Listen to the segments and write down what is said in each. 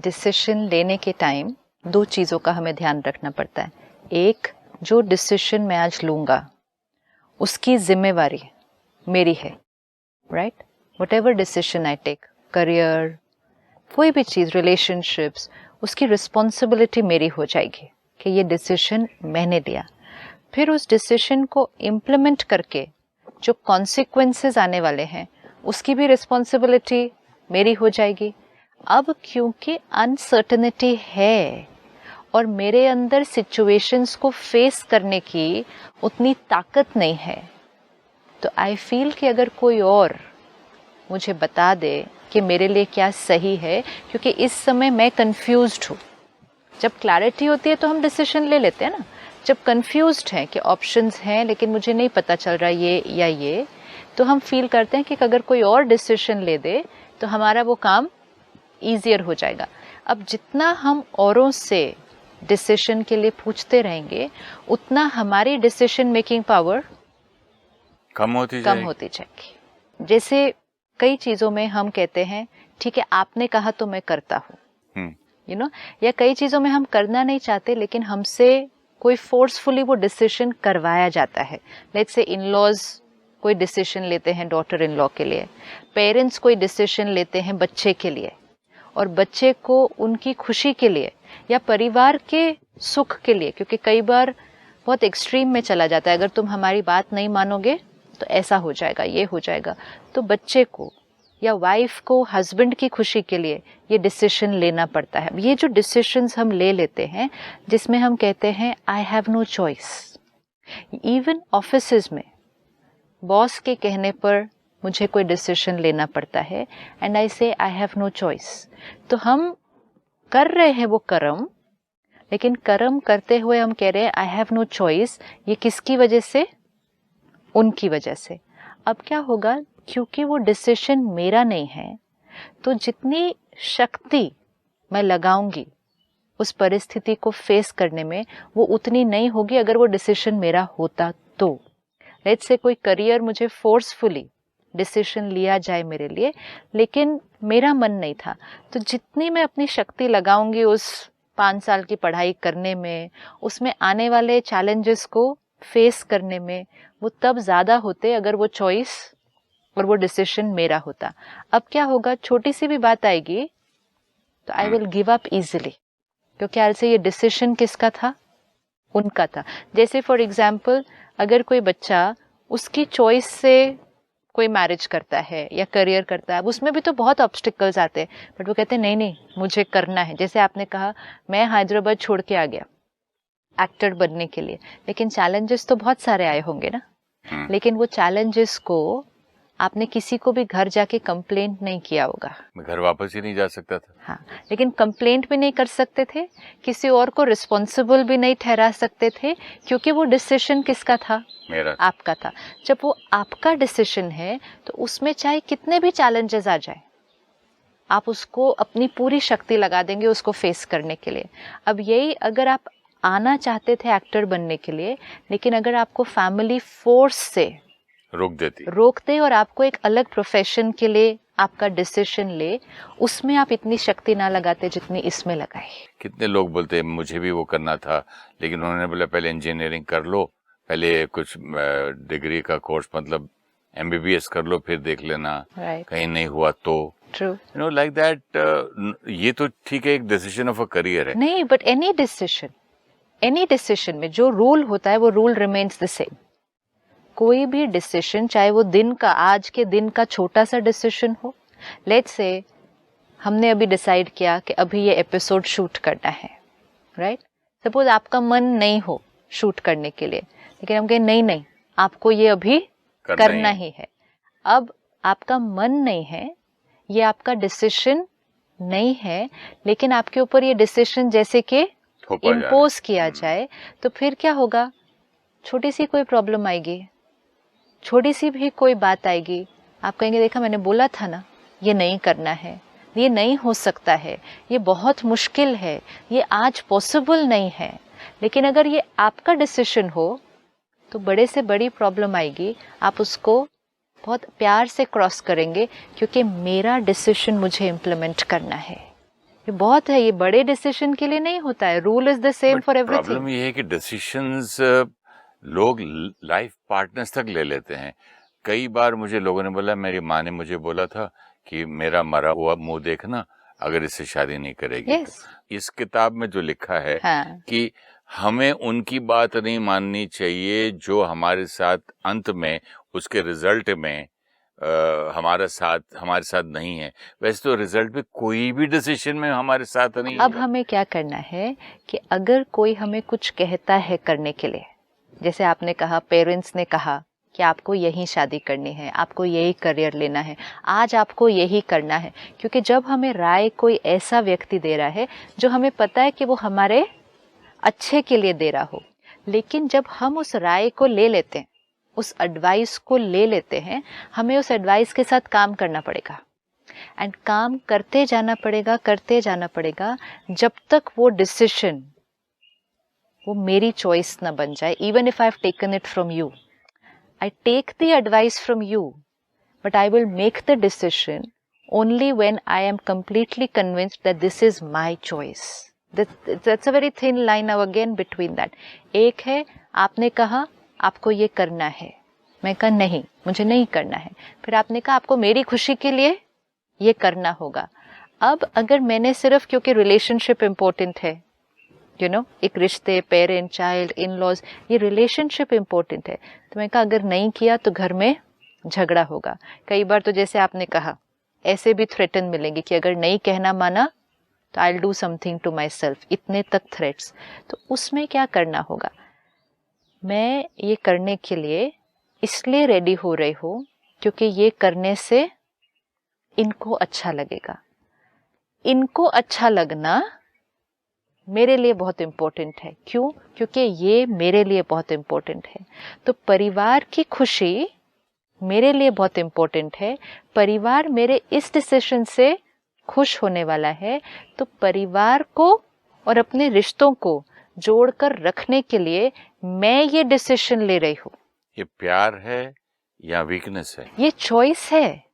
Decision लेने के time दो चीज़ों का हमें ध्यान रखना पड़ता है। एक, जो डिसीजन मैं आज लूँगा उसकी जिम्मेवारी मेरी है, right? Whatever decision I take, career, कोई भी चीज़, रिलेशनशिप्स, उसकी रिस्पॉन्सिबिलिटी मेरी हो जाएगी कि ये डिसीजन मैंने लिया। फिर उस डिसीजन को इम्प्लीमेंट करके जो कॉन्सिक्वेंसेस आने वाले हैं उसकी भी रिस्पॉन्सिबिलिटी मेरी हो जाएगी। अब क्योंकि अनसर्टेनिटी है और मेरे अंदर सिचुएशंस को फेस करने की उतनी ताकत नहीं है, तो आई फील कि अगर कोई और मुझे बता दे कि मेरे लिए क्या सही है, क्योंकि इस समय मैं कंफ्यूज्ड हूँ। जब क्लैरिटी होती है तो हम डिसीजन ले लेते हैं ना। जब कंफ्यूज्ड हैं कि ऑप्शंस हैं लेकिन मुझे नहीं पता चल रहा ये या ये, तो हम फील करते हैं कि अगर कोई और डिसीजन ले दे तो हमारा वो काम ईजियर हो जाएगा। अब जितना हम औरों से डिसीजन के लिए पूछते रहेंगे उतना हमारी डिसीजन मेकिंग पावर कम होती जाएगी। जैसे कई चीज़ों में हम कहते हैं ठीक है आपने कहा तो मैं करता हूँ, यू नो, या कई चीज़ों में हम करना नहीं चाहते लेकिन हमसे कोई फोर्सफुली वो डिसीजन करवाया जाता है। लेट्स से इन लॉज कोई डिसीजन लेते हैं डॉटर इन लॉ के लिए, पेरेंट्स कोई डिसीजन लेते हैं बच्चे के लिए, और बच्चे को उनकी खुशी के लिए या परिवार के सुख के लिए, क्योंकि कई बार बहुत एक्सट्रीम में चला जाता है, अगर तुम हमारी बात नहीं मानोगे तो ऐसा हो जाएगा, ये हो जाएगा, तो बच्चे को या वाइफ को हस्बैंड की खुशी के लिए ये डिसीजन लेना पड़ता है। ये जो डिसीजंस हम ले लेते हैं जिसमें हम कहते हैं I have no choice. Even offices में बॉस के कहने पर मुझे कोई डिसीजन लेना पड़ता है एंड आई से आई हैव नो चॉइस। तो हम कर रहे हैं वो कर्म, लेकिन कर्म करते हुए हम कह रहे हैं आई हैव नो चॉइस। ये किसकी वजह से? उनकी वजह से। अब क्या होगा, क्योंकि वो डिसीजन मेरा नहीं है तो जितनी शक्ति मैं लगाऊंगी उस परिस्थिति को फेस करने में वो उतनी नहीं होगी अगर वो डिसीजन मेरा होता तो। लेट्स से कोई करियर मुझे फोर्सफुली डिसीजन लिया जाए मेरे लिए, लेकिन मेरा मन नहीं था, तो जितनी मैं अपनी शक्ति लगाऊंगी उस 5 साल की पढ़ाई करने में, उसमें आने वाले चैलेंजेस को फेस करने में, वो तब ज़्यादा होते अगर वो चॉइस और वो डिसीजन मेरा होता। अब क्या होगा, छोटी सी भी बात आएगी तो I will give up easily, क्योंकि ख्याल से ये डिसीजन किसका था? उनका था। जैसे फॉर एग्जाम्पल अगर कोई बच्चा उसकी चॉइस से कोई मैरिज करता है या करियर करता है, उसमें भी तो बहुत ऑब्स्टिकल्स आते हैं, बट वो कहते हैं नहीं नहीं मुझे करना है। जैसे आपने कहा मैं हैदराबाद छोड़ के आ गया एक्टर बनने के लिए, लेकिन चैलेंजेस तो बहुत सारे आए होंगे ना, लेकिन वो चैलेंजेस को आपने किसी को भी घर जाके कंप्लेंट नहीं किया होगा। मैं घर वापस ही नहीं जा सकता था। हाँ, लेकिन कंप्लेंट भी नहीं कर सकते थे, किसी और को रिस्पॉन्सिबल भी नहीं ठहरा सकते थे, क्योंकि वो डिसीजन किसका था? मेरा। आपका था। जब वो आपका डिसीजन है तो उसमें चाहे कितने भी चैलेंजेस आ जाए आप उसको अपनी पूरी शक्ति लगा देंगे उसको फेस करने के लिए। अब यही अगर आप आना चाहते थे एक्टर बनने के लिए, लेकिन अगर आपको फैमिली फोर्स से रोकते और आपको एक अलग प्रोफेशन के लिए आपका डिसीजन ले, उसमें आप इतनी शक्ति ना लगाते जितनी इसमें लगाए। कितने लोग बोलते हैं मुझे भी वो करना था, लेकिन उन्होंने बोला पहले इंजीनियरिंग कर लो, पहले कुछ डिग्री का कोर्स मतलब MBBS कर लो, फिर देख लेना, कहीं नहीं हुआ तो। True, you know like that. ये तो ठीक है, एक डिसीजन ऑफ अ करियर है। नहीं, बट एनी डिसीजन में जो रूल होता है वो रूल रिमेन्स द सेम। कोई भी डिसीजन, चाहे वो दिन का, आज के दिन का छोटा सा डिसीजन हो, लेट्स से हमने अभी डिसाइड किया कि अभी ये एपिसोड शूट करना है, राइट? सपोज आपका मन नहीं हो शूट करने के लिए, लेकिन हम कहें नहीं नहीं आपको ये अभी करना ही है। अब आपका मन नहीं है, ये आपका डिसीजन नहीं है, लेकिन आपके ऊपर ये डिसीजन जैसे कि इम्पोज किया जाए, तो फिर क्या होगा? छोटी सी कोई प्रॉब्लम आएगी, छोटी सी भी कोई बात आएगी, आप कहेंगे देखा मैंने बोला था ना ये नहीं करना है, ये नहीं हो सकता है, ये बहुत मुश्किल है, ये आज पॉसिबल नहीं है। लेकिन अगर ये आपका डिसीजन हो तो बड़े से बड़ी प्रॉब्लम आएगी, आप उसको बहुत प्यार से क्रॉस करेंगे, क्योंकि मेरा डिसीजन मुझे इम्प्लीमेंट करना है, ये बहुत है, ये बड़े डिसीजन के लिए नहीं होता है, rule is the same for everything. Problem ये है कि डिसीजंस लोग लाइफ पार्टनर्स तक ले लेते हैं। कई बार मुझे लोगों ने बोला, मेरी माँ ने मुझे बोला था कि मेरा मरा हुआ मुंह देखना अगर इससे शादी नहीं करेगी। yes. इस किताब में जो लिखा है हाँ. कि हमें उनकी बात नहीं माननी चाहिए जो हमारे साथ अंत में उसके रिजल्ट में हमारे साथ नहीं है। वैसे तो रिजल्ट में कोई भी डिसीजन में हमारे साथ नहीं है। अब हमें क्या करना है कि अगर कोई हमें कुछ कहता है करने के लिए, जैसे आपने कहा, पेरेंट्स ने कहा कि आपको यही शादी करनी है, आपको यही करियर लेना है, आज आपको यही करना है, क्योंकि जब हमें राय कोई ऐसा व्यक्ति दे रहा है जो हमें पता है कि वो हमारे अच्छे के लिए दे रहा हो, लेकिन जब हम उस राय को ले लेते हैं, उस एडवाइस को ले लेते हैं, हमें उस एडवाइस के साथ काम करना पड़ेगा एंड काम करते जाना पड़ेगा जब तक वो डिसीजन वो मेरी चॉइस ना बन जाए। Even if I have taken it from you, I take the advice from you, but I will make the decision only when I am completely convinced that this is my choice. That's a very thin line now again between that. एक है आपने कहा आपको ये करना है, मैं कहा नहीं मुझे नहीं करना है, फिर आपने कहा आपको मेरी खुशी के लिए ये करना होगा। अब अगर मैंने सिर्फ क्योंकि रिलेशनशिप इम्पोर्टेंट है, एक रिश्ते, पेरेंट, चाइल्ड, इन लॉज, ये रिलेशनशिप इम्पोर्टेंट है, तो मैं कहा अगर नहीं किया तो घर में झगड़ा होगा। कई बार तो जैसे आपने कहा ऐसे भी थ्रेटन मिलेंगे कि अगर नहीं कहना माना तो I will do something to myself, इतने तक थ्रेट्स। तो उसमें क्या करना होगा, मैं ये करने के लिए इसलिए रेडी हो रही हूँ क्योंकि ये करने से इनको अच्छा लगेगा। इनको अच्छा लगना मेरे लिए बहुत इम्पोर्टेंट है। क्यों? क्योंकि ये मेरे लिए बहुत इम्पोर्टेंट है। तो परिवार की खुशी मेरे लिए बहुत इम्पोर्टेंट है। परिवार मेरे इस डिसीजन से खुश होने वाला है, तो परिवार को और अपने रिश्तों को जोड़कर रखने के लिए मैं ये डिसीजन ले रही हूँ। ये प्यार है या वीकनेस है? ये चॉइस है,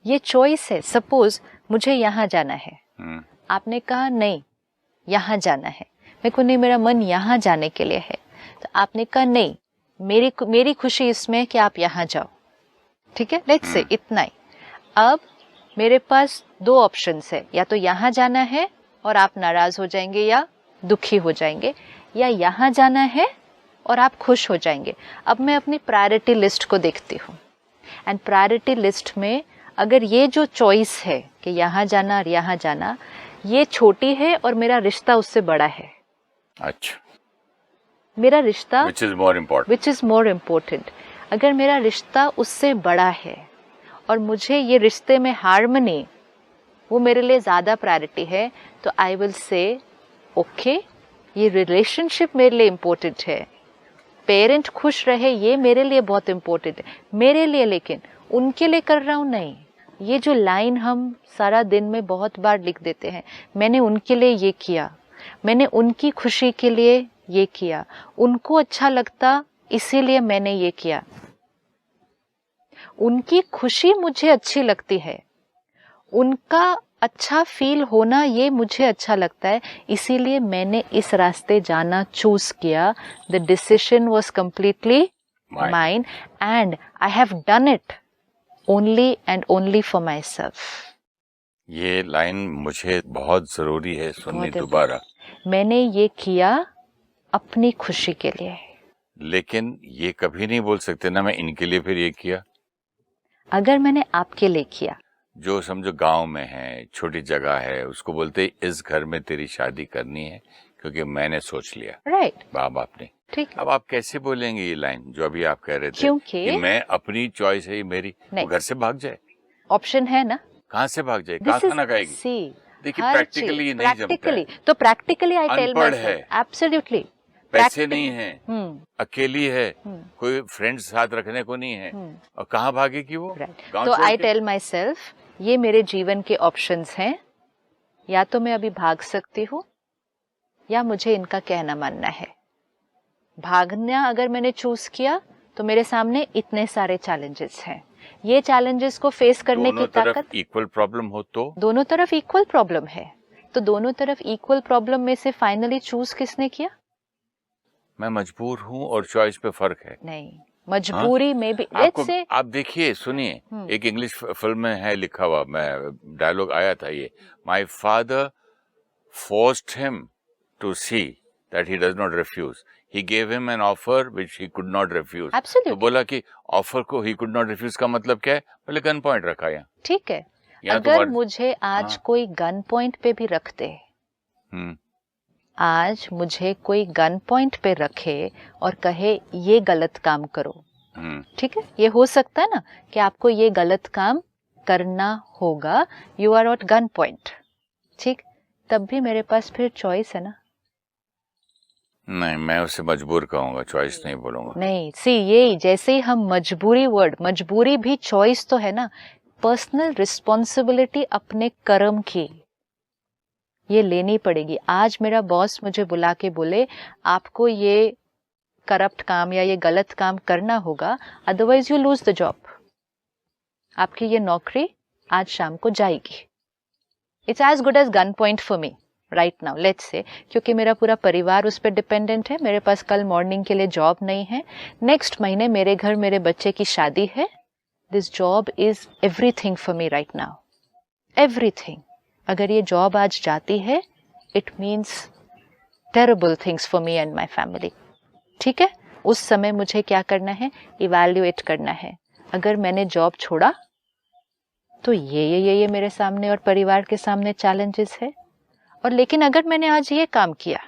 ये चॉइस है। सपोज मुझे यहाँ जाना है, आपने कहा नहीं यहाँ जाना है, मेरे को नहीं, मेरा मन यहाँ जाने के लिए है, तो आपने कहा नहीं मेरी खुशी इसमें है कि आप यहाँ जाओ, ठीक है, लेट्स से इतना ही। अब मेरे पास दो ऑप्शंस है, या तो यहाँ जाना है और आप नाराज हो जाएंगे या दुखी हो जाएंगे, या यहाँ जाना है और आप खुश हो जाएंगे। अब मैं अपनी प्रायोरिटी लिस्ट को देखती हूँ, एंड प्रायोरिटी लिस्ट में अगर ये जो चॉइस है कि यहाँ जाना और यहाँ जाना, ये छोटी है और मेरा रिश्ता उससे बड़ा है। अच्छा, मेरा रिश्ता which is more important। अगर मेरा रिश्ता उससे बड़ा है और मुझे ये रिश्ते में हार्मनी वो मेरे लिए ज्यादा प्रायोरिटी है, तो आई विल से ओके, ये रिलेशनशिप मेरे लिए इम्पोर्टेंट है, पेरेंट खुश रहे ये मेरे लिए बहुत इम्पोर्टेंट है मेरे लिए, लेकिन उनके लिए कर रहा हूँ नहीं। ये जो लाइन हम सारा दिन में बहुत बार लिख देते हैं, मैंने उनके लिए ये किया, मैंने उनकी खुशी के लिए ये किया, उनको अच्छा लगता इसीलिए मैंने ये किया, उनकी खुशी मुझे अच्छी लगती है, उनका अच्छा फील होना ये मुझे अच्छा लगता है, इसीलिए मैंने इस रास्ते जाना चूज किया। The decision was completely mine and I have done it only and only for my self. ये लाइन मुझे बहुत जरूरी है सुननी दोबारा। मैंने ये किया अपनी खुशी के लिए। लेकिन ये कभी नहीं बोल सकते ना मैं इनके लिए फिर ये किया। अगर मैंने आपके लिए किया, जो समझो गांव में है, छोटी जगह है, उसको बोलते इस घर में तेरी शादी करनी है क्योंकि मैंने सोच लिया, राइट, माँ बाप ने, ठीक। अब आप कैसे बोलेंगे ये लाइन जो अभी आप कह रहे थे कि मैं अपनी चॉइस है मेरी, वो घर से भाग जाए? ऑप्शन है ना, कहाँ से भाग जाए, कहाँ खाना खाएगी? देखिए प्रैक्टिकली नहीं जमता है। तो प्रैक्टिकली आई टेल अनपढ़ है, एब्सोल्युटली, पैसे नहीं है, अकेली है, कोई फ्रेंड्स साथ रखने को नहीं है, और कहाँ भागेगी वो? तो आई टेल माई सेल्फ, ये मेरे जीवन के ऑप्शंस हैं, या तो मैं अभी भाग सकती हूँ या मुझे इनका कहना मानना है। भागना अगर मैंने चूज किया तो मेरे सामने इतने सारे चैलेंजेस हैं, ये चैलेंजेस को फेस करने की ताकत, इक्वल प्रॉब्लम हो तो, दोनों तरफ इक्वल प्रॉब्लम है, तो दोनों तरफ इक्वल प्रॉब्लम में से फाइनली चूज किसने किया? मैं मजबूर हूँ और चॉइस पे फर्क है। नहीं, मजबूरी में भी आपको से आप देखिए, सुनिए, एक इंग्लिश फिल्म में है लिखा हुआ, मैं डायलॉग आया था ये, my father forced him to see that he does not refuse, he gave him an offer which he could not refuse. तो बोला कि ऑफर को ही कुड नॉट रिफ्यूज का मतलब क्या है? बोले गन पॉइंट रखा है। ठीक है, अगर मुझे आज कोई गन पॉइंट पे भी रखते, आज मुझे कोई गन पॉइंट पे रखे और कहे ये गलत काम करो, ठीक है, ये हो सकता है ना कि आपको ये गलत काम करना होगा, you are at gun point, ठीक, तब भी मेरे पास फिर चॉइस है ना। नहीं, मैं उसे मजबूर कहूंगा, चॉइस नहीं बोलूंगा। नहीं, सी ये जैसे ही हम मजबूरी, वर्ड मजबूरी भी चॉइस तो है ना। पर्सनल रिस्पॉन्सिबिलिटी अपने कर्म की ये लेनी पड़ेगी। आज मेरा बॉस मुझे बुला के बोले आपको ये करप्ट काम या ये गलत काम करना होगा, otherwise you lose the job, आपकी ये नौकरी आज शाम को जाएगी। It's as good as gun point for me right now, let's say, क्योंकि मेरा पूरा परिवार उस पर डिपेंडेंट है, मेरे पास कल मॉर्निंग के लिए जॉब नहीं है, नेक्स्ट महीने मेरे घर मेरे बच्चे की शादी है, this job is everything for me right now, everything. अगर ये जॉब आज जाती है, it means terrible things for me and my family, ठीक है। उस समय मुझे क्या करना है, इवैल्यूएट करना है। अगर मैंने जॉब छोड़ा तो ये मेरे सामने और परिवार के सामने चैलेंजेस है, और लेकिन अगर मैंने आज ये काम किया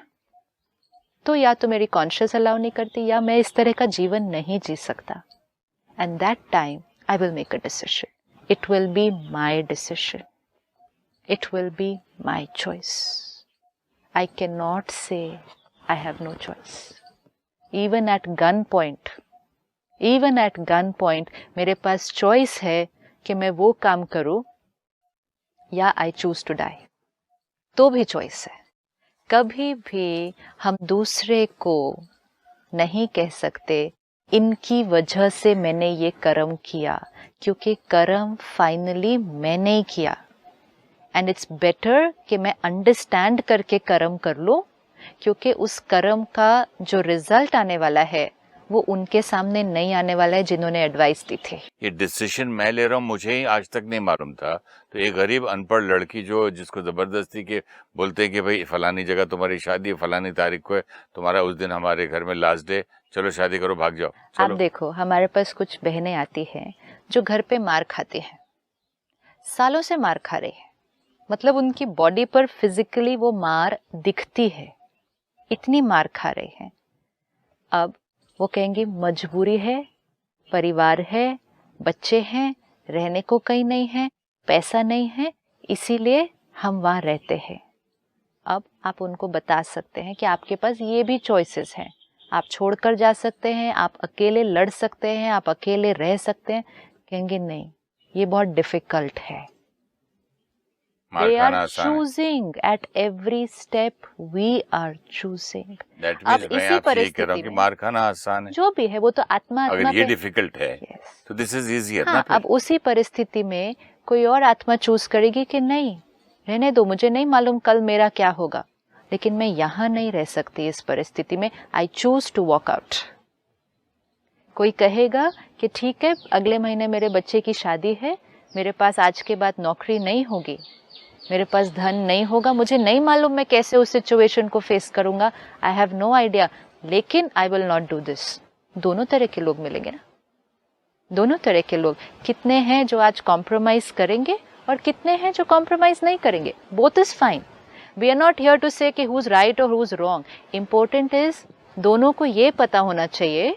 तो या तो मेरी कॉन्शियस अलाउ नहीं करती या मैं इस तरह का जीवन नहीं जी सकता, and that time I will make a decision, it will be my decision, it will be my choice. I cannot say I have no choice. Even at gunpoint, मेरे पास choice है कि मैं वो काम करूं या I choose to die, तो भी choice है। कभी भी हम दूसरे को नहीं कह सकते इनकी वजह से मैंने ये कर्म किया, क्योंकि कर्म फाइनली मैंने ही किया। एंड इट्स बेटर कि मैं अंडरस्टैंड करके कर्म कर लूं, क्योंकि उस कर्म का जो रिजल्ट आने वाला है वो उनके सामने नहीं आने वाला है जिन्होंने एडवाइस दी थी। ये डिसीजन मैं ले रहा हूँ, मुझे ही आज तक नहीं मालूम था। तो एक गरीब अनपढ़ लड़की जो जिसको जबरदस्ती के बोलते हैं कि भाई फलानी जगह तुम्हारी शादी है, फलानी तारीख को है, तुम्हारा उस दिन हमारे घर में लास्ट डे, चलो शादी करो, भाग जाओ। आप देखो, हमारे पास कुछ बहनें आती हैं जो घर पे मार खाती हैं, सालों से मार खा रही है, मतलब उनकी बॉडी पर फिजिकली वो मार दिखती है, इतनी मार खा रहे हैं। अब वो कहेंगी मजबूरी है, परिवार है, बच्चे हैं, रहने को कहीं नहीं है, पैसा नहीं है, इसीलिए हम वहां रहते हैं। अब आप उनको बता सकते हैं कि आपके पास ये भी चॉइसेस हैं, आप छोड़कर जा सकते हैं, आप अकेले लड़ सकते हैं, आप अकेले रह सकते हैं। कहेंगे नहीं, ये बहुत डिफिकल्ट है। They are choosing at every step. We are choosing. अब इसी परिस्थिति में मार खाना आसान है, जो भी है वो तो आत्मा अगर ये डिफिकल्ट है तो दिस इज इजियर ना। अब उसी परिस्थिति में कोई और आत्मा चूज करेगी कि नहीं, रहने दो, मुझे नहीं मालूम कल मेरा क्या होगा, लेकिन मैं यहाँ नहीं रह सकती इस परिस्थिति में, I choose to walk out. कोई कहेगा कि ठीक है, अगले महीने मेरे बच्चे की शादी है, मेरे पास आज के बाद नौकरी नहीं होगी, मेरे पास धन नहीं होगा, मुझे नहीं मालूम मैं कैसे उस सिचुएशन को फेस करूंगा, आई हैव नो आइडिया, लेकिन I will not do this. दोनों तरह के लोग मिलेंगे ना, दोनों तरह के लोग। कितने हैं जो आज कॉम्प्रोमाइज करेंगे और कितने हैं जो कॉम्प्रोमाइज नहीं करेंगे। Both is fine, we are not here to say कि हु इज राइट और who is wrong. Important is दोनों को ये पता होना चाहिए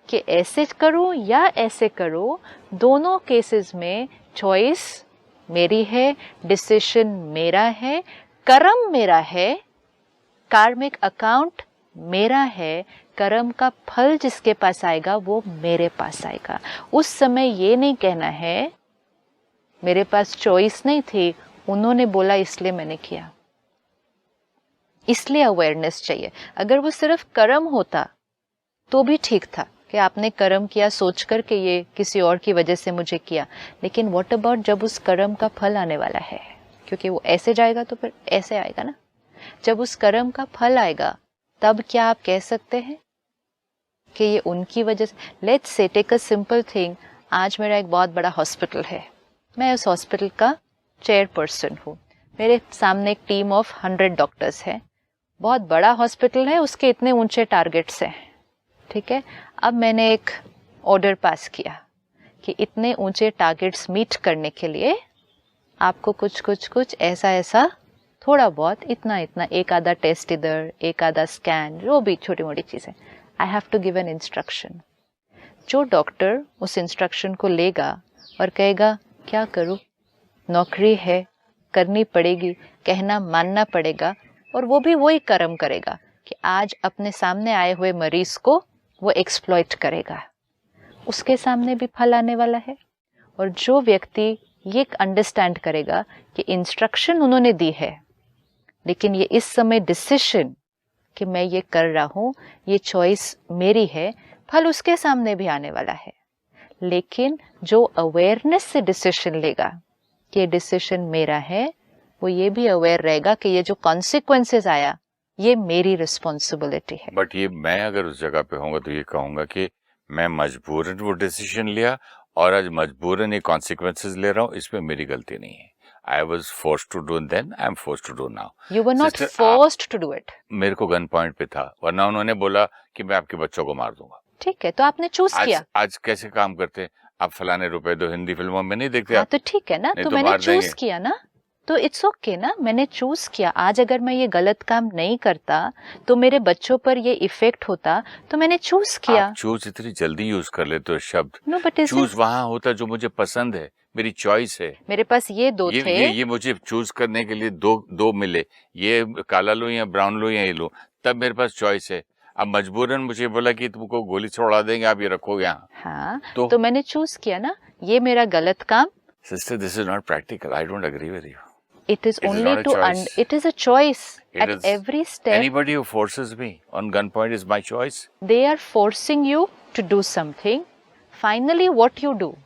कि ऐसे करो या ऐसे करो, दोनों केसेस में चॉइस मेरी है, डिसीजन मेरा है, कर्म मेरा है, कार्मिक अकाउंट मेरा है, कर्म का फल जिसके पास आएगा वो मेरे पास आएगा। उस समय ये नहीं कहना है मेरे पास चॉइस नहीं थी, उन्होंने बोला इसलिए मैंने किया। इसलिए अवेयरनेस चाहिए। अगर वो सिर्फ कर्म होता तो भी ठीक था कि आपने कर्म किया सोचकर कि ये किसी और की वजह से मुझे किया, लेकिन व्हाट अबाउट जब उस कर्म का फल आने वाला है, क्योंकि वो ऐसे जाएगा तो फिर ऐसे आएगा ना। जब उस कर्म का फल आएगा तब क्या आप कह सकते हैं कि ये उनकी वजह से। Let's say take a simple thing, आज मेरा एक बहुत बड़ा हॉस्पिटल है, मैं उस हॉस्पिटल का चेयरपर्सन हूँ, मेरे सामने एक टीम ऑफ 100 डॉक्टर्स है, बहुत बड़ा हॉस्पिटल है, उसके इतने ऊंचे टारगेट्स हैं, ठीक है। अब मैंने एक ऑर्डर पास किया कि इतने ऊंचे टारगेट्स मीट करने के लिए आपको कुछ ऐसा थोड़ा बहुत इतना एक आधा टेस्ट इधर, एक आधा स्कैन, जो भी छोटी मोटी चीजें, I have to give an instruction. जो डॉक्टर उस इंस्ट्रक्शन को लेगा और कहेगा क्या करूं, नौकरी है, करनी पड़ेगी, कहना मानना पड़ेगा, और वो भी वही कर्म करेगा कि आज अपने सामने आए हुए मरीज को वो एक्सप्लॉइट करेगा, उसके सामने भी फल आने वाला है। और जो व्यक्ति ये अंडरस्टैंड करेगा कि इंस्ट्रक्शन उन्होंने दी है, लेकिन ये इस समय डिसीजन कि मैं ये कर रहा हूं, ये चॉइस मेरी है, फल उसके सामने भी आने वाला है। लेकिन जो अवेयरनेस से डिसीजन लेगा कि ये डिसीजन मेरा है, वो ये भी अवेयर रहेगा कि ये जो कॉन्सिक्वेंसेस आया ये मेरी रिस्पॉन्सिबिलिटी है। बट ये मैं अगर उस जगह पे होऊंगा तो ये कहूंगा कि मैं मजबूरन वो डिसीजन लिया और आज मजबूरन ये कॉन्सिक्वेंसेस ले रहा हूँ, इसमें मेरी गलती नहीं है। I was forced to do then, I am forced to do now. You were not forced to do it. मेरे को गन पॉइंट पे था, वरना उन्होंने बोला कि मैं आपके बच्चों को मार दूंगा। ठीक है, तो आपने चूज किया। आज कैसे काम करते, आप फलाने रुपए दो, हिंदी फिल्मों में नहीं देखते। हाँ, तो ठीक है ना, तो मैंने चूज किया ना, तो इट्स ओके ना, मैंने चूज किया। आज अगर मैं ये गलत काम नहीं करता तो मेरे बच्चों पर ये इफेक्ट होता, तो मैंने चूज किया। आप चूज इतनी जल्दी यूज कर लेते हो शब्द। नो, बट चूज वहाँ होता जो मुझे पसंद है, मेरी चॉइस है। मेरे पास ये दो थे, ये मुझे चूज करने के लिए दो मिले, ये काला लूं या ब्राउन लूं या ये लूं, तब मेरे पास चॉइस है। अब मजबूरन मुझे बोला कि तुमको गोली छोड़ा देंगे, आप ये रखो यहाँ। हाँ, तो मैंने चूज किया ना, ये मेरा गलत काम। Sister, this is not practical, I don't agree with you. It is only to it is a choice at every step. Anybody who forces me on gunpoint is my choice. They are forcing you to do something. Finally, what you do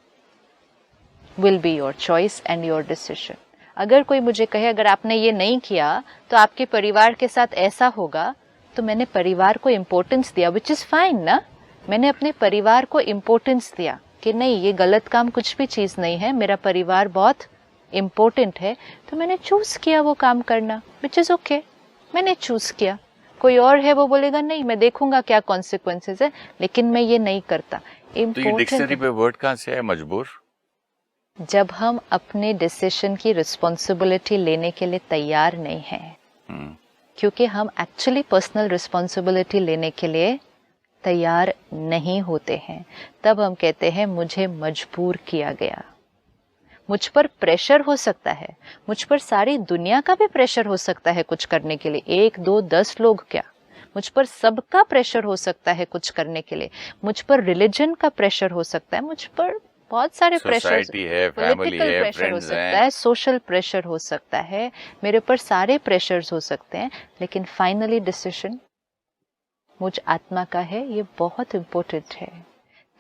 will be your choice and your decision. अगर कोई मुझे कहे अगर आपने ये नहीं किया तो आपके परिवार के साथ ऐसा होगा, तो मैंने परिवार को इम्पोर्टेंस दिया, which is fine ना। मैंने अपने परिवार को इम्पोर्टेंस दिया कि नहीं, ये गलत काम कुछ भी चीज नहीं है, मेरा परिवार बहुत इम्पोर्टेंट है, तो मैंने चूज किया वो काम करना, विच इज ओके, मैंने चूज किया। कोई और है वो बोलेगा नहीं, मैं देखूंगा क्या कॉन्सिक्वेंसेस है, लेकिन मैं ये नहीं करता। तो ये डिक्शनरी पे वर्ड कहाँ से है मजबूर? जब हम अपने डिसीजन की रिस्पॉन्सिबिलिटी लेने के लिए तैयार नहीं हैं, क्योंकि हम एक्चुअली पर्सनल रिस्पॉन्सिबिलिटी लेने के लिए तैयार नहीं होते हैं, तब हम कहते हैं मुझे मजबूर किया गया। मुझ पर प्रेशर हो सकता है, मुझ पर सारी दुनिया का भी प्रेशर हो सकता है कुछ करने के लिए, 1 2 10 लोग क्या, मुझ पर सबका प्रेशर हो सकता है कुछ करने के लिए, मुझ पर रिलीजन का प्रेशर हो सकता है, मुझ पर बहुत सारे प्रेशर है, पॉलिटिकल प्रेशर हो सकता है, सोशल प्रेशर हो सकता है, मेरे ऊपर सारे प्रेशर्स हो सकते हैं, लेकिन फाइनली डिसीजन मुझ आत्मा का है, ये बहुत इम्पोर्टेंट है।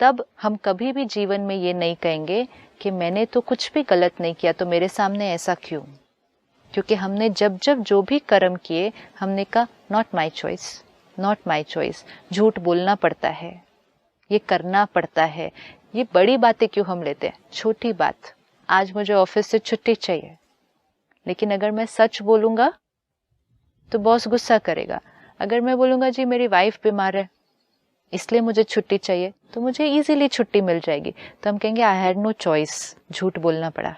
तब हम कभी भी जीवन में ये नहीं कहेंगे कि मैंने तो कुछ भी गलत नहीं किया, तो मेरे सामने ऐसा क्यों, क्योंकि हमने जब जो भी कर्म किए, हमने कहा not my choice, not my choice. झूठ बोलना पड़ता है, ये करना पड़ता है। ये बड़ी बातें क्यों हम लेते हैं, छोटी बात, आज मुझे ऑफिस से छुट्टी चाहिए, लेकिन अगर मैं सच बोलूंगा तो बॉस गुस्सा करेगा। अगर मैं बोलूंगा जी मेरी वाइफ बीमार है इसलिए मुझे छुट्टी चाहिए, तो मुझे इजीली छुट्टी मिल जाएगी, तो हम कहेंगे आई हैड नो चॉइस, झूठ बोलना पड़ा।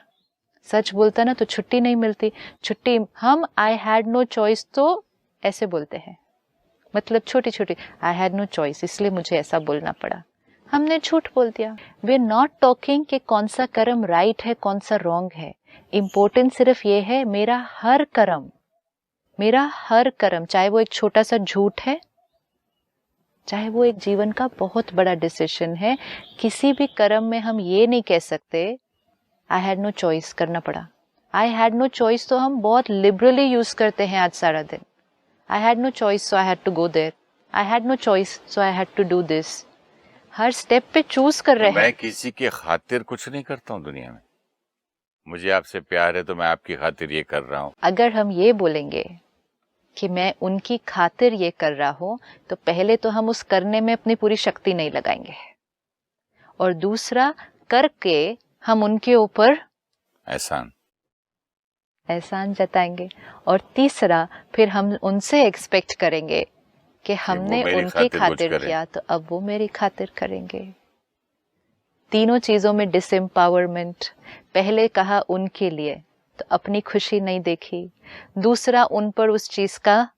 सच बोलता ना तो छुट्टी नहीं मिलती, छुट्टी हम आई हैड नो चॉइस तो ऐसे बोलते हैं, मतलब छोटी छोटी, आई हैड नो चॉइस इसलिए मुझे ऐसा बोलना पड़ा, हमने झूठ बोल दिया। वी आर नॉट टॉकिंग कि कौन सा कर्म राइट है कौन सा रॉन्ग है, इम्पोर्टेंट सिर्फ ये है मेरा हर कर्म, चाहे वो एक छोटा सा झूठ है, चाहे वो एक जीवन का बहुत बड़ा डिसीजन है, किसी भी कर्म में हम ये नहीं कह सकते आई हैड नो चॉइस, करना पड़ा। आई हैड नो चॉइस तो हम बहुत लिबरली यूज करते हैं आज सारा दिन। I had no choice so I had to go there, I had no choice so I had to do this. हर स्टेप पे चूज कर रहे हैं। मैं किसी के खातिर कुछ नहीं करता हूँ दुनिया में। मुझे आपसे प्यार है तो मैं आपकी खातिर ये कर रहा हूँ। अगर हम ये बोलेंगे कि मैं उनकी खातिर ये कर रहा हूँ, तो पहले तो हम उस करने में अपनी पूरी शक्ति नहीं लगाएंगे, और दूसरा करके हम उनके ऊपर एहसान जताएंगे, और तीसरा फिर हम उनसे एक्सपेक्ट करेंगे कि हमने उनके खातिर किया तो अब वो मेरी खातिर करेंगे। तीनों चीजों में डिसएम्पावरमेंट। पहले कहा उनके लिए तो अपनी खुशी नहीं देखी, दूसरा उन पर उस चीज का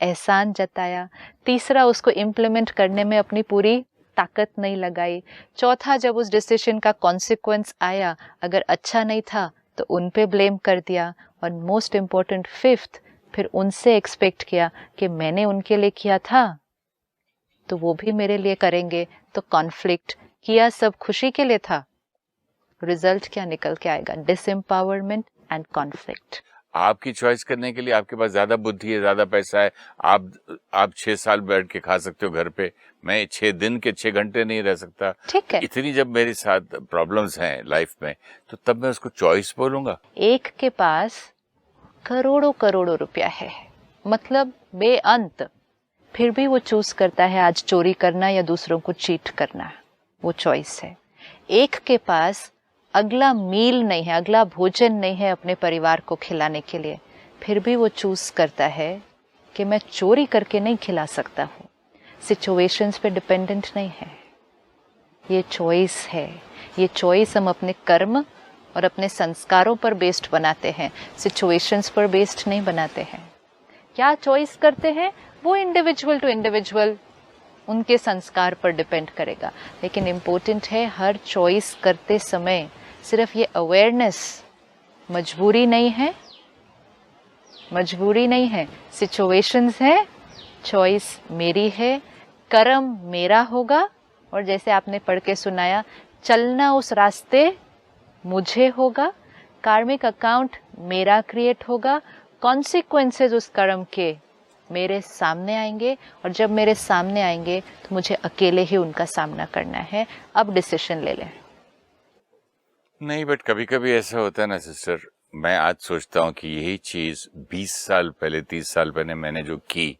एहसान जताया, तीसरा उसको इम्प्लीमेंट करने में अपनी पूरी ताकत नहीं लगाई, चौथा जब उस डिसीजन का कॉन्सिक्वेंस आया अगर अच्छा नहीं था तो उन पे ब्लेम कर दिया, और मोस्ट इम्पोर्टेंट फिफ्थ, फिर उनसे एक्सपेक्ट किया कि मैंने उनके लिए किया था तो वो भी मेरे लिए करेंगे। तो कॉन्फ्लिक्ट, किया सब खुशी के लिए था, रिजल्ट क्या निकल के आएगा? डिसएम्पावरमेंट एंड कॉन्फ्लिक्ट। आपकी चॉइस करने के लिए आपके पास ज्यादा बुद्धि है, ज्यादा पैसा है, आप 6 साल बैठ के खा सकते हो घर पे, मैं 6 दिन के 6 घंटे नहीं रह सकता। ठीक है, इतनी जब मेरे साथ प्रॉब्लम्स हैं लाइफ में तो तब मैं उसको चॉइस बोलूंगा। एक के पास करोड़ों करोड़ों रुपया है, मतलब बेअंत, फिर भी वो चूज करता है आज चोरी करना या दूसरों को चीट करना, वो चॉइस है। एक के पास अगला मील नहीं है, अगला भोजन नहीं है अपने परिवार को खिलाने के लिए, फिर भी वो चूज करता है कि मैं चोरी करके नहीं खिला सकता हूँ। सिचुएशंस पे डिपेंडेंट नहीं है, ये चॉइस है। ये चॉइस हम अपने कर्म और अपने संस्कारों पर बेस्ड बनाते हैं, सिचुएशंस पर बेस्ड नहीं बनाते हैं। क्या चॉइस करते हैं वो इंडिविजुअल टू इंडिविजुअल उनके संस्कार पर डिपेंड करेगा, लेकिन इम्पोर्टेंट है हर चॉइस करते समय सिर्फ ये अवेयरनेस, मजबूरी नहीं है, मजबूरी नहीं है, सिचुएशंस है, चॉइस मेरी है, कर्म मेरा होगा, और जैसे आपने पढ़ के सुनाया, चलना उस रास्ते मुझे होगा, कार्मिक अकाउंट मेरा क्रिएट होगा, कॉन्सिक्वेंसेस उस कर्म के मेरे सामने आएंगे, और जब मेरे सामने आएंगे तो मुझे अकेले ही उनका सामना करना है। अब डिसीजन ले लें। नहीं, बट कभी कभी ऐसा होता है ना सिस्टर, मैं आज सोचता हूँ कि यही चीज 20 साल पहले 30 साल पहले मैंने जो की,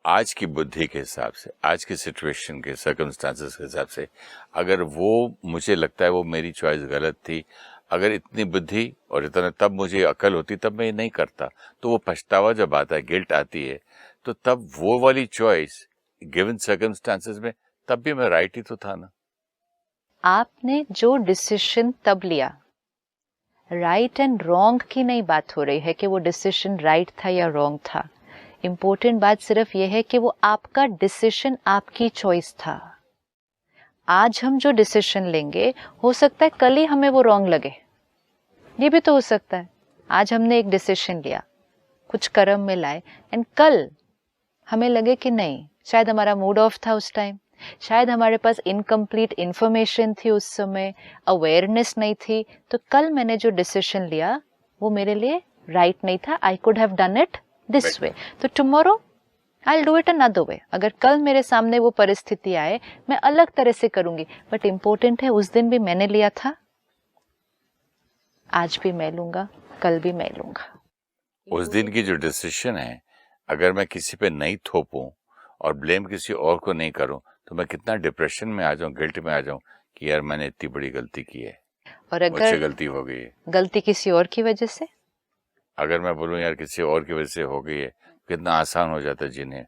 आज की बुद्धि के हिसाब से, आज की सिचुएशन के सर्कमस्टांसेस के हिसाब से, अगर वो, मुझे लगता है वो मेरी चॉइस गलत थी। अगर इतनी बुद्धि और इतना तब मुझे अकल होती तब मैं ये नहीं करता, तो वो पछतावा जब आता है, गिल्ट आती है, तो तब वो वाली चॉइस गिवन सर्कमस्टांसेस में तब भी मैं राइट ही तो था ना। आपने जो डिसीजन तब लिया, राइट एंड रॉन्ग की नहीं बात हो रही है कि वो डिसीजन राइट था या रॉन्ग था। इम्पोर्टेंट बात सिर्फ ये है कि वो आपका डिसीजन, आपकी चॉइस था। आज हम जो डिसीजन लेंगे हो सकता है कल ही हमें वो रॉन्ग लगे, ये भी तो हो सकता है। आज हमने एक डिसीजन लिया, कुछ कर्म में लाए, एंड कल हमें लगे कि नहीं, शायद हमारा मूड ऑफ था उस टाइम, शायद हमारे पास इनकम्प्लीट इंफॉर्मेशन थी उस समय, अवेयरनेस नहीं थी, तो कल मैंने जो डिसीजन लिया वो मेरे लिए राइट नहीं था। I could have done it this way, तो tomorrow I will do it another way. अगर कल मेरे सामने वो परिस्थिति आए, मैं अलग तरह से करूंगी, बट इम्पोर्टेंट है उस दिन भी मैंने लिया था, आज भी मैं लूंगा, कल भी मैं लूंगा। उस दिन की जो डिसीजन है, अगर मैं किसी पे नहीं थोपूं और ब्लेम किसी और को नहीं करूं, तो मैं कितना डिप्रेशन में आ जाऊं, गिल्ट में आ जाऊं कि यार मैंने इतनी बड़ी गलती की है, और अगर मुझसे गलती हो गई है। गलती किसी और की वजह से, अगर मैं बोलूं यार किसी और की वजह से हो गई है, कितना आसान हो जाता है जीने।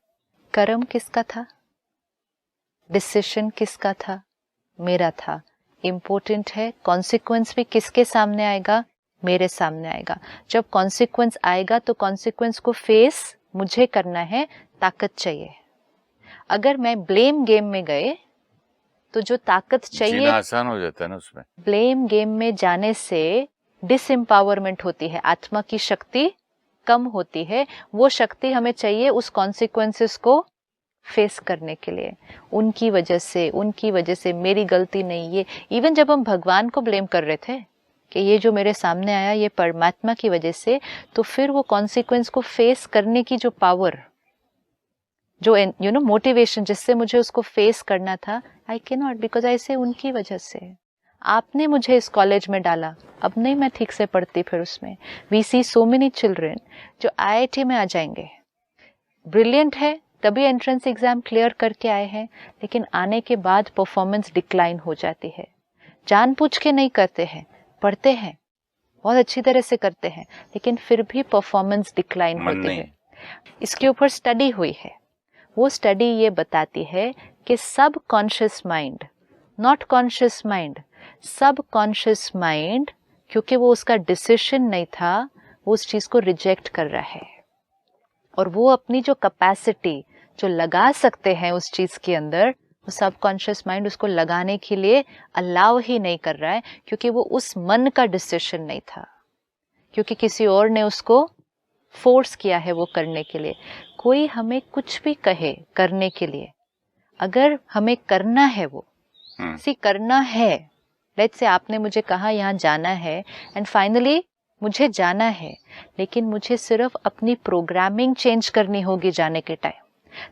कर्म किसका था, डिसीजन किसका था? मेरा था। इम्पोर्टेंट है कॉन्सिक्वेंस भी किसके सामने आएगा? मेरे सामने आएगा। जब कॉन्सिक्वेंस आएगा तो कॉन्सिक्वेंस को फेस मुझे करना है, ताकत चाहिए। अगर मैं ब्लेम गेम में गए तो जो ताकत चाहिए, जीना आसान हो जाता है ना उसमें। ब्लेम गेम में जाने से डिसएम्पावरमेंट होती है, आत्मा की शक्ति कम होती है। वो शक्ति हमें चाहिए उस कॉन्सिक्वेंसेस को फेस करने के लिए। उनकी वजह से मेरी गलती नहीं। ये इवन जब हम भगवान को ब्लेम कर रहे थे कि ये जो मेरे सामने आया ये परमात्मा की वजह से, तो फिर वो कॉन्सिक्वेंस को फेस करने की जो पावर, जो मोटिवेशन जिससे मुझे उसको फेस करना था, I can not, because I से उनकी वजह से। आपने मुझे इस कॉलेज में डाला, अब नहीं मैं ठीक से पढ़ती फिर उसमें। We see so many children जो IIT में आ जाएंगे, ब्रिलियंट है, तभी एंट्रेंस एग्जाम क्लियर करके आए हैं, लेकिन आने के बाद परफॉर्मेंस डिक्लाइन हो जाती है। जानबूझ के नहीं करते हैं, पढ़ते हैं, बहुत अच्छी तरह से करते हैं, लेकिन फिर भी परफॉर्मेंस डिक्लाइन होती है। इसके ऊपर स्टडी हुई है। वो स्टडी ये बताती है कि सब conscious mind, not conscious mind, सब कॉन्शियस माइंड, क्योंकि वो उसका डिसीजन नहीं था, वो उस चीज को रिजेक्ट कर रहा है, और वो अपनी जो कैपेसिटी जो लगा सकते हैं उस चीज के अंदर, वो सब कॉन्शियस माइंड उसको लगाने के लिए अलाउ ही नहीं कर रहा है, क्योंकि वो उस मन का डिसीजन नहीं था, क्योंकि किसी और ने उसको फोर्स किया है वो करने के लिए। कोई हमें कुछ भी कहे करने के लिए, अगर हमें करना है वो करना है, लेट्स से आपने मुझे कहा यहाँ जाना है, एंड फाइनली मुझे जाना है, लेकिन मुझे सिर्फ अपनी प्रोग्रामिंग चेंज करनी होगी जाने के टाइम,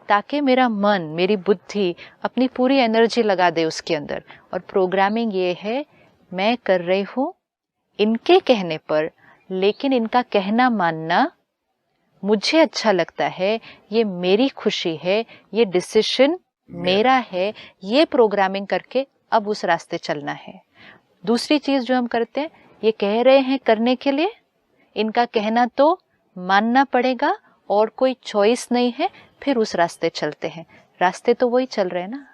ताकि मेरा मन, मेरी बुद्धि अपनी पूरी एनर्जी लगा दे उसके अंदर। और प्रोग्रामिंग ये है, मैं कर रही हूँ इनके कहने पर, लेकिन इनका कहना मानना मुझे अच्छा लगता है, ये मेरी खुशी है, ये डिसीजन मेरा है, ये प्रोग्रामिंग करके अब उस रास्ते चलना है। दूसरी चीज जो हम करते हैं, ये कह रहे हैं करने के लिए, इनका कहना तो मानना पड़ेगा और कोई चॉइस नहीं है, फिर उस रास्ते चलते हैं। रास्ते तो वही चल रहे हैं ना,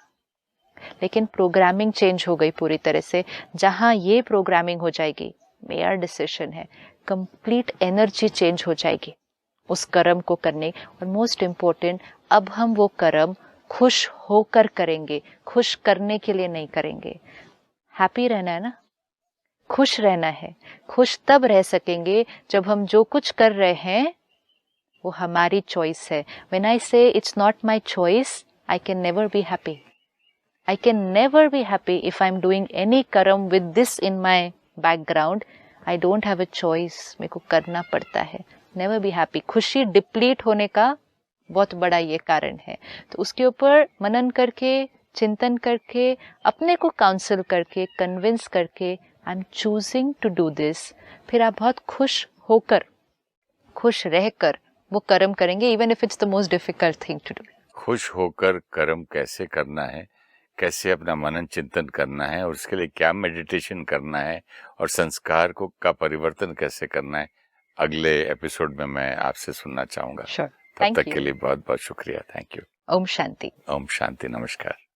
लेकिन प्रोग्रामिंग चेंज हो गई पूरी तरह से। जहां ये प्रोग्रामिंग हो जाएगी, मेरा डिसीजन है, कंप्लीट एनर्जी चेंज हो जाएगी उस कर्म को करने। और मोस्ट इम्पोर्टेंट, अब हम वो कर्म खुश होकर करेंगे, खुश करने के लिए नहीं करेंगे। हैप्पी रहना है ना, खुश रहना है। खुश तब रह सकेंगे जब हम जो कुछ कर रहे हैं वो हमारी चॉइस है। When I say it's not my choice, I can never be happy. I can never be happy if I am doing any karma with this in my background. I don't have a choice, मेरे को करना पड़ता है। Never be happy. खुशी deplete होने का बहुत बड़ा ये कारण है। तो उसके ऊपर मनन करके, चिंतन करके, अपने को काउंसिल करके, कन्विंस करके, I am choosing to do this, फिर आप बहुत खुश होकर, खुश रहकर वो कर्म करेंगे, even if it's the most difficult thing to do. खुश होकर कर्म कैसे करना है, कैसे अपना मनन चिंतन करना है, और उसके लिए क्या मेडिटेशन करना है, और संस्कार को का परिवर्तन कैसे करना है, अगले एपिसोड में मैं आपसे सुनना चाहूंगा। Sure. तब तक के लिए बहुत बहुत शुक्रिया। Thank you. ओम शांति। ओम शांति। नमस्कार।